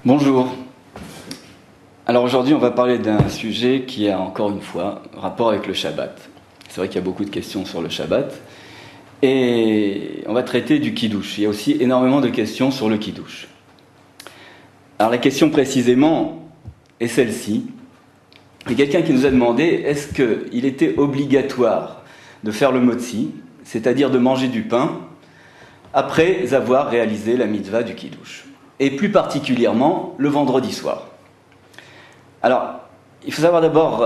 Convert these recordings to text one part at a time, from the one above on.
Bonjour. Alors aujourd'hui, on va parler d'un sujet qui a encore une fois rapport avec le Shabbat. C'est vrai qu'il y a beaucoup de questions sur le Shabbat. Et on va traiter du Kiddush. Il y a aussi énormément de questions sur le Kiddush. Alors la question précisément est celle-ci. Il y a quelqu'un qui nous a demandé, est-ce qu'il était obligatoire de faire le motzi, c'est-à-dire de manger du pain, après avoir réalisé la mitzvah du Kiddush, et plus particulièrement le vendredi soir. Alors, il faut savoir d'abord,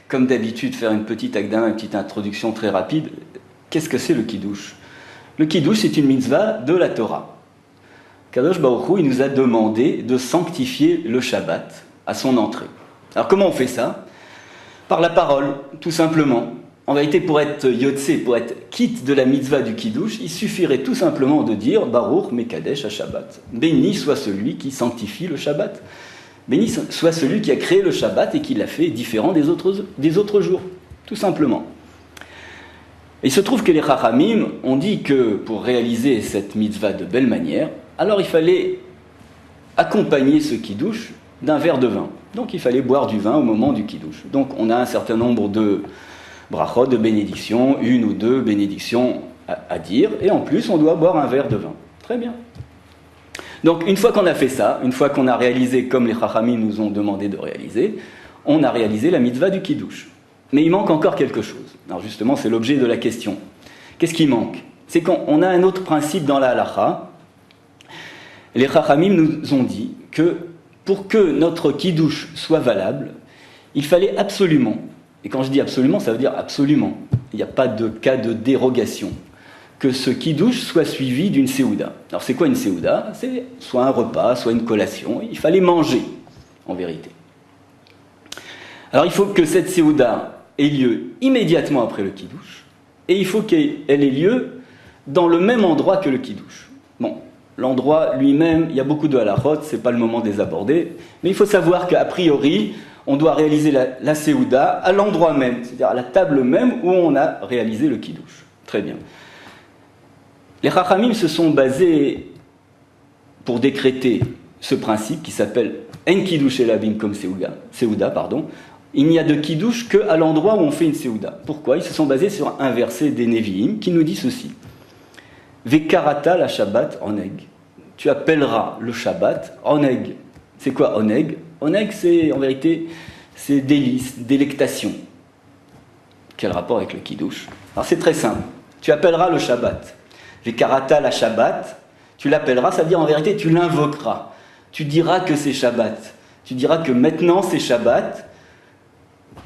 comme d'habitude, faire une petite introduction très rapide. Qu'est-ce que c'est le Kiddush ? Le Kiddush, c'est une mitzvah de la Torah. Kadosh Baruch Hu, il nous a demandé de sanctifier le Shabbat à son entrée. Alors comment on fait ça ? Par la parole, tout simplement. En vérité, pour être yotse, pour être quitte de la mitzvah du Kiddush, il suffirait tout simplement de dire Baruch Mekadesh HaShabbat. Béni soit celui qui sanctifie le Shabbat. Béni soit celui qui a créé le Shabbat et qui l'a fait différent des autres jours. Tout simplement. Et il se trouve que les Chachamim ont dit que pour réaliser cette mitzvah de belle manière, alors il fallait accompagner ce Kiddush d'un verre de vin. Donc il fallait boire du vin au moment du Kiddush. Donc on a un certain nombre de brachot, de bénédictions, une ou deux bénédictions à dire, et en plus on doit boire un verre de vin. Très bien. Donc une fois qu'on a fait ça, une fois qu'on a réalisé comme les Chachamim nous ont demandé de réaliser, on a réalisé la mitzvah du Kiddush. Mais il manque encore quelque chose. Alors justement, c'est l'objet de la question. Qu'est-ce qui manque ? C'est qu'on a un autre principe dans la halacha. Les Chachamim nous ont dit que pour que notre Kiddush soit valable, il fallait absolument, et quand je dis absolument, ça veut dire absolument, il n'y a pas de cas de dérogation, que ce Kiddush soit suivi d'une séouda. Alors c'est quoi une séouda ? C'est soit un repas, soit une collation. Il fallait manger, en vérité. Alors il faut que cette séouda ait lieu immédiatement après le Kiddush, et il faut qu'elle ait lieu dans le même endroit que le Kiddush. Bon, l'endroit lui-même, il y a beaucoup de halachot, c'est pas le moment de les aborder, mais il faut savoir qu'a priori, on doit réaliser la séouda à l'endroit même, c'est-à-dire à la table même où on a réalisé le Kiddush. Très bien. Les Chachamim se sont basés pour décréter ce principe qui s'appelle En Kiddush Elabim comme séouda, il n'y a de Kiddush qu'à l'endroit où on fait une séouda. Pourquoi ? Ils se sont basés sur un verset des Nevi'im qui nous dit ceci. Vekarata la Shabbat oneg. Tu appelleras le Shabbat oneg. C'est quoi oneg ? Oneg, c'est en vérité, c'est délice, délectation. Quel rapport avec le Kiddush ? Alors c'est très simple. Tu appelleras le Shabbat. Vekarata la Shabbat, tu l'appelleras, ça veut dire en vérité, tu l'invoqueras. Tu diras que c'est Shabbat. Tu diras que maintenant c'est Shabbat.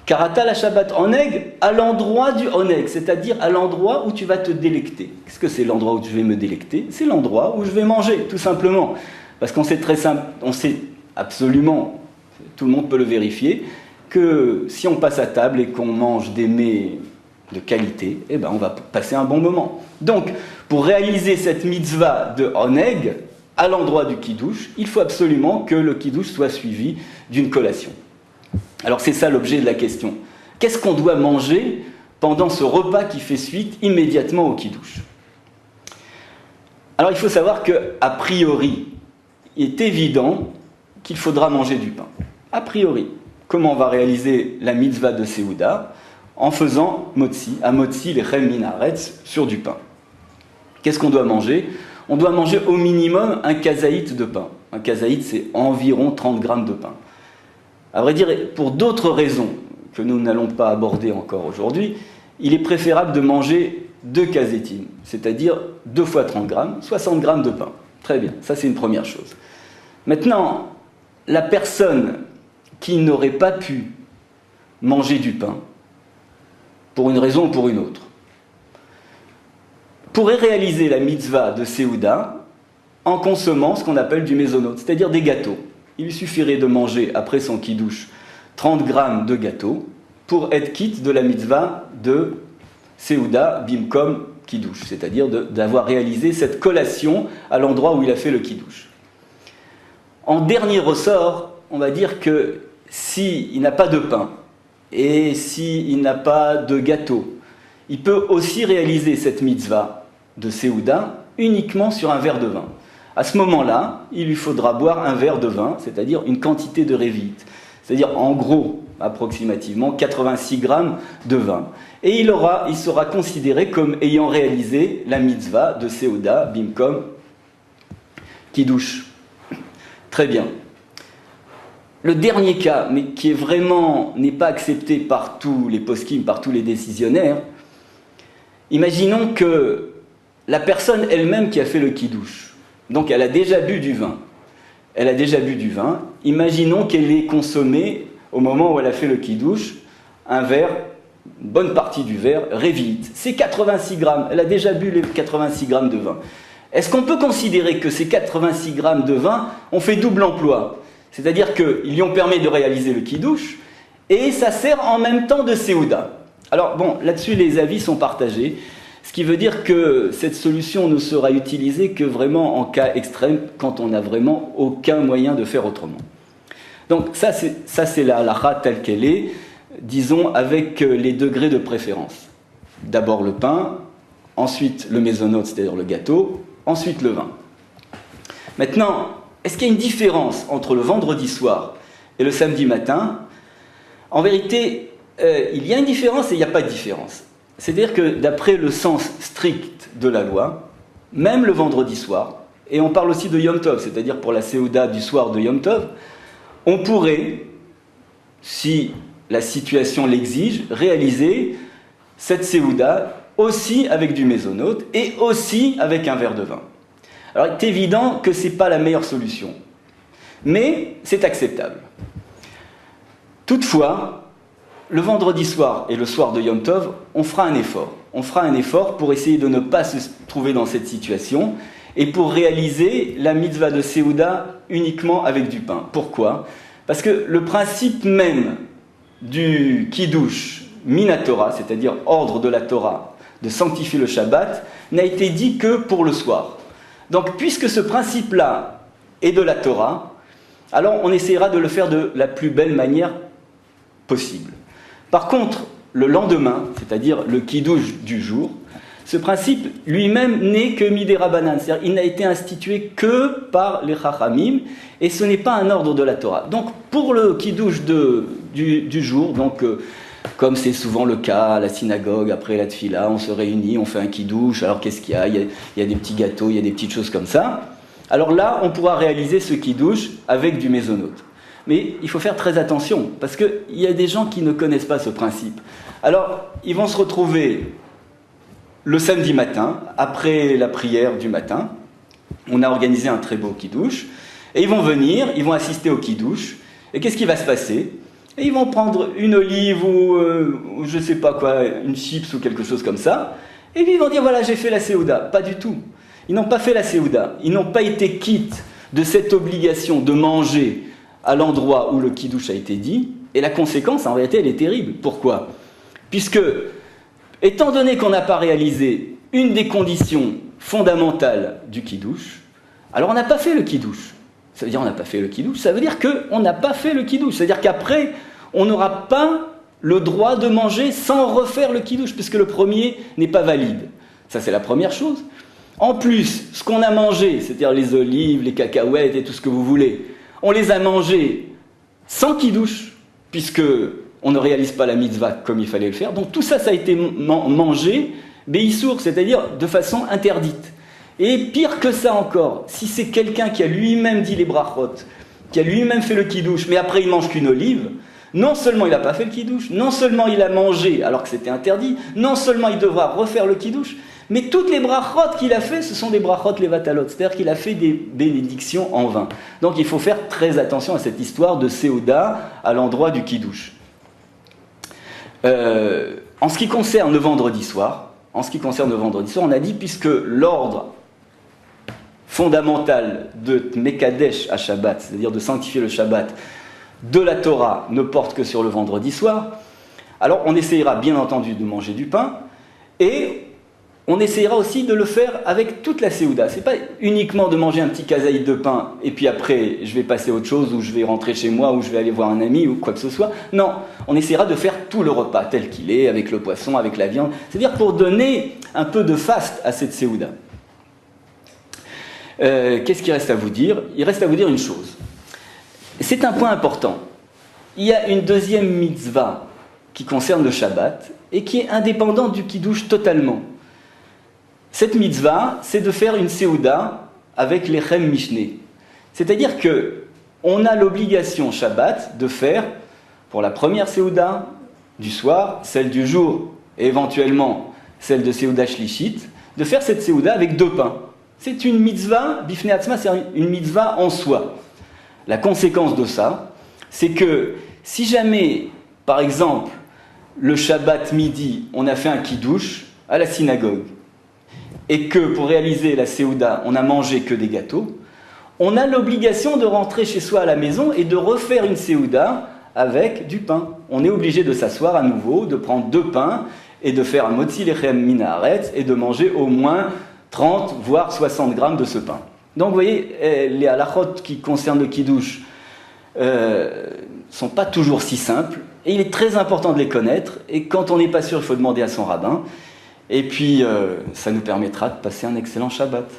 Karata la Shabbat oneg, à l'endroit du oneg, c'est-à-dire à l'endroit où tu vas te délecter. Qu'est-ce que c'est l'endroit où je vais me délecter ? C'est l'endroit où je vais manger, tout simplement. Parce qu'on sait très simple, on sait absolument, tout le monde peut le vérifier, que si on passe à table et qu'on mange des mets de qualité, eh ben on va passer un bon moment. Donc, pour réaliser cette mitzvah de oneg, à l'endroit du Kiddush, il faut absolument que le Kiddush soit suivi d'une collation. Alors c'est ça l'objet de la question. Qu'est-ce qu'on doit manger pendant ce repas qui fait suite immédiatement au Kiddush ? Alors il faut savoir qu'a priori, il est évident qu'il faudra manger du pain. A priori, comment on va réaliser la mitzvah de séouda ? En faisant motzi, à motzi les chem minaretz, sur du pain. Qu'est-ce qu'on doit manger ? On doit manger au minimum un kazaït de pain. Un kazaït, c'est environ 30 grammes de pain. À vrai dire, pour d'autres raisons que nous n'allons pas aborder encore aujourd'hui, il est préférable de manger 2 kazétim, c'est-à-dire 2 fois 30 grammes, 60 grammes de pain. Très bien, ça c'est une première chose. Maintenant, la personne qui n'aurait pas pu manger du pain, pour une raison ou pour une autre, pourrait réaliser la mitzvah de séouda en consommant ce qu'on appelle du mésonote, c'est-à-dire des gâteaux. Il lui suffirait de manger, après son kiddush, 30 grammes de gâteau pour être quitte de la mitzvah de séouda bimkom kiddush, c'est-à-dire d'avoir réalisé cette collation à l'endroit où il a fait le kiddush. En dernier ressort, on va dire que s'il n'a pas de pain et s'il n'a pas de gâteau, il peut aussi réaliser cette mitzvah de séouda uniquement sur un verre de vin. À ce moment-là, il lui faudra boire un verre de vin, c'est-à-dire une quantité de révite. C'est-à-dire, en gros, approximativement, 86 grammes de vin. Et il sera considéré comme ayant réalisé la mitzvah de Seuda, Bimkom, Kiddush. Très bien. Le dernier cas, mais qui n'est pas accepté par tous les poskim, par tous les décisionnaires, imaginons que la personne elle-même qui a fait le Kiddush, donc elle a déjà bu du vin. Elle a déjà bu du vin. Imaginons qu'elle ait consommé, au moment où elle a fait le Kiddush, un verre, une bonne partie du verre, révite. C'est 86 grammes. Elle a déjà bu les 86 grammes de vin. Est-ce qu'on peut considérer que ces 86 grammes de vin ont fait double emploi? C'est-à-dire qu'ils lui ont permis de réaliser le Kiddush, et ça sert en même temps de Seuda. Alors bon, là-dessus les avis sont partagés. Ce qui veut dire que cette solution ne sera utilisée que vraiment en cas extrême, quand on n'a vraiment aucun moyen de faire autrement. Donc ça c'est la halakha telle qu'elle est, disons avec les degrés de préférence. D'abord le pain, ensuite le mésonote, c'est-à-dire le gâteau, ensuite le vin. Maintenant, est-ce qu'il y a une différence entre le vendredi soir et le samedi matin? En vérité, il y a une différence et il n'y a pas de différence. C'est-à-dire que d'après le sens strict de la loi, même le vendredi soir, et on parle aussi de Yom Tov, c'est-à-dire pour la Seuda du soir de Yom Tov, on pourrait, si la situation l'exige, réaliser cette Seuda aussi avec du mésonote et aussi avec un verre de vin. Alors il est évident que ce n'est pas la meilleure solution, mais c'est acceptable. Toutefois, le vendredi soir et le soir de Yom Tov, on fera un effort. On fera un effort pour essayer de ne pas se trouver dans cette situation et pour réaliser la mitzvah de Seuda uniquement avec du pain. Pourquoi? Parce que le principe même du Kiddush Minatora, c'est-à-dire ordre de la Torah, de sanctifier le Shabbat, n'a été dit que pour le soir. Donc, puisque ce principe-là est de la Torah, alors on essaiera de le faire de la plus belle manière possible. Par contre, le lendemain, c'est-à-dire le Kiddush du jour, ce principe lui-même n'est que Midera Banan, c'est-à-dire il n'a été institué que par les Chachamim, et ce n'est pas un ordre de la Torah. Donc pour le Kiddush du jour, donc, comme c'est souvent le cas à la synagogue, après la tfila, on se réunit, on fait un Kiddush, alors qu'est-ce qu'il y a? Il y a des petits gâteaux, il y a des petites choses comme ça. Alors là, on pourra réaliser ce Kiddush avec du mésonote. Mais il faut faire très attention, parce qu'il y a des gens qui ne connaissent pas ce principe. Alors, ils vont se retrouver le samedi matin, après la prière du matin. On a organisé un très beau Kiddush. Et ils vont venir, ils vont assister au Kiddush. Et qu'est-ce qui va se passer? Et ils vont prendre une olive ou je ne sais pas quoi, une chips ou quelque chose comme ça. Et puis ils vont dire, voilà, j'ai fait la Seuda. Pas du tout. Ils n'ont pas fait la Seuda. Ils n'ont pas été quittes de cette obligation de manger à l'endroit où le Kiddush a été dit, et la conséquence, en réalité, elle est terrible. Pourquoi? Puisque, étant donné qu'on n'a pas réalisé une des conditions fondamentales du Kiddush, alors on n'a pas fait le Kiddush. Ça veut dire on n'a pas fait le Kiddush, ça veut dire qu'on n'a pas fait le Kiddush. C'est-à-dire qu'après, on n'aura pas le droit de manger sans refaire le Kiddush, puisque le premier n'est pas valide. Ça, c'est la première chose. En plus, ce qu'on a mangé, c'est-à-dire les olives, les cacahuètes et tout ce que vous voulez, on les a mangés sans Kiddush, puisque on ne réalise pas la mitzvah comme il fallait le faire. Donc tout ça, ça a été mangé béissour, c'est-à-dire de façon interdite. Et pire que ça encore, si c'est quelqu'un qui a lui-même dit les brachot, qui a lui-même fait le Kiddush, mais après il mange qu'une olive, non seulement il n'a pas fait le Kiddush, non seulement il a mangé alors que c'était interdit, non seulement il devra refaire le Kiddush, mais toutes les brachot qu'il a fait, ce sont des brachot levatalot, c'est-à-dire qu'il a fait des bénédictions en vain. Donc il faut faire très attention à cette histoire de Seuda à l'endroit du Kiddush. En ce qui concerne le vendredi soir, on a dit, puisque l'ordre fondamental de Mekadesh à Shabbat, c'est-à-dire de sanctifier le Shabbat, de la Torah ne porte que sur le vendredi soir, alors on essayera bien entendu de manger du pain, et on essayera aussi de le faire avec toute la Seuda. Ce n'est pas uniquement de manger un petit kazaïd de pain, et puis après je vais passer à autre chose, ou je vais rentrer chez moi, ou je vais aller voir un ami, ou quoi que ce soit. Non, on essaiera de faire tout le repas tel qu'il est, avec le poisson, avec la viande, c'est-à-dire pour donner un peu de faste à cette Seuda. Qu'est-ce qu'il reste à vous dire? Il reste à vous dire une chose. C'est un point important. Il y a une deuxième mitzvah qui concerne le Shabbat et qui est indépendante du Kiddush totalement. Cette mitzvah, c'est de faire une Seouda avec l'Echem Mishneh. C'est-à-dire que on a l'obligation Shabbat de faire, pour la première Seouda du soir, celle du jour et éventuellement celle de Seouda Shlishit, de faire cette Seouda avec 2 pains. C'est une mitzvah, Bifnei Atzma, c'est une mitzvah en soi. La conséquence de ça, c'est que si jamais, par exemple, le Shabbat midi, on a fait un kiddush à la synagogue, et que pour réaliser la Seouda, on n'a mangé que des gâteaux, on a l'obligation de rentrer chez soi à la maison et de refaire une Seouda avec du pain. On est obligé de s'asseoir à nouveau, de prendre 2 pains, et de faire un motzi lechem min haaretz, et de manger au moins 30, voire 60 grammes de ce pain. Donc vous voyez, les halachot qui concernent le kiddush sont pas toujours si simples, et il est très important de les connaître, et quand on n'est pas sûr, il faut demander à son rabbin, et puis ça nous permettra de passer un excellent Shabbat.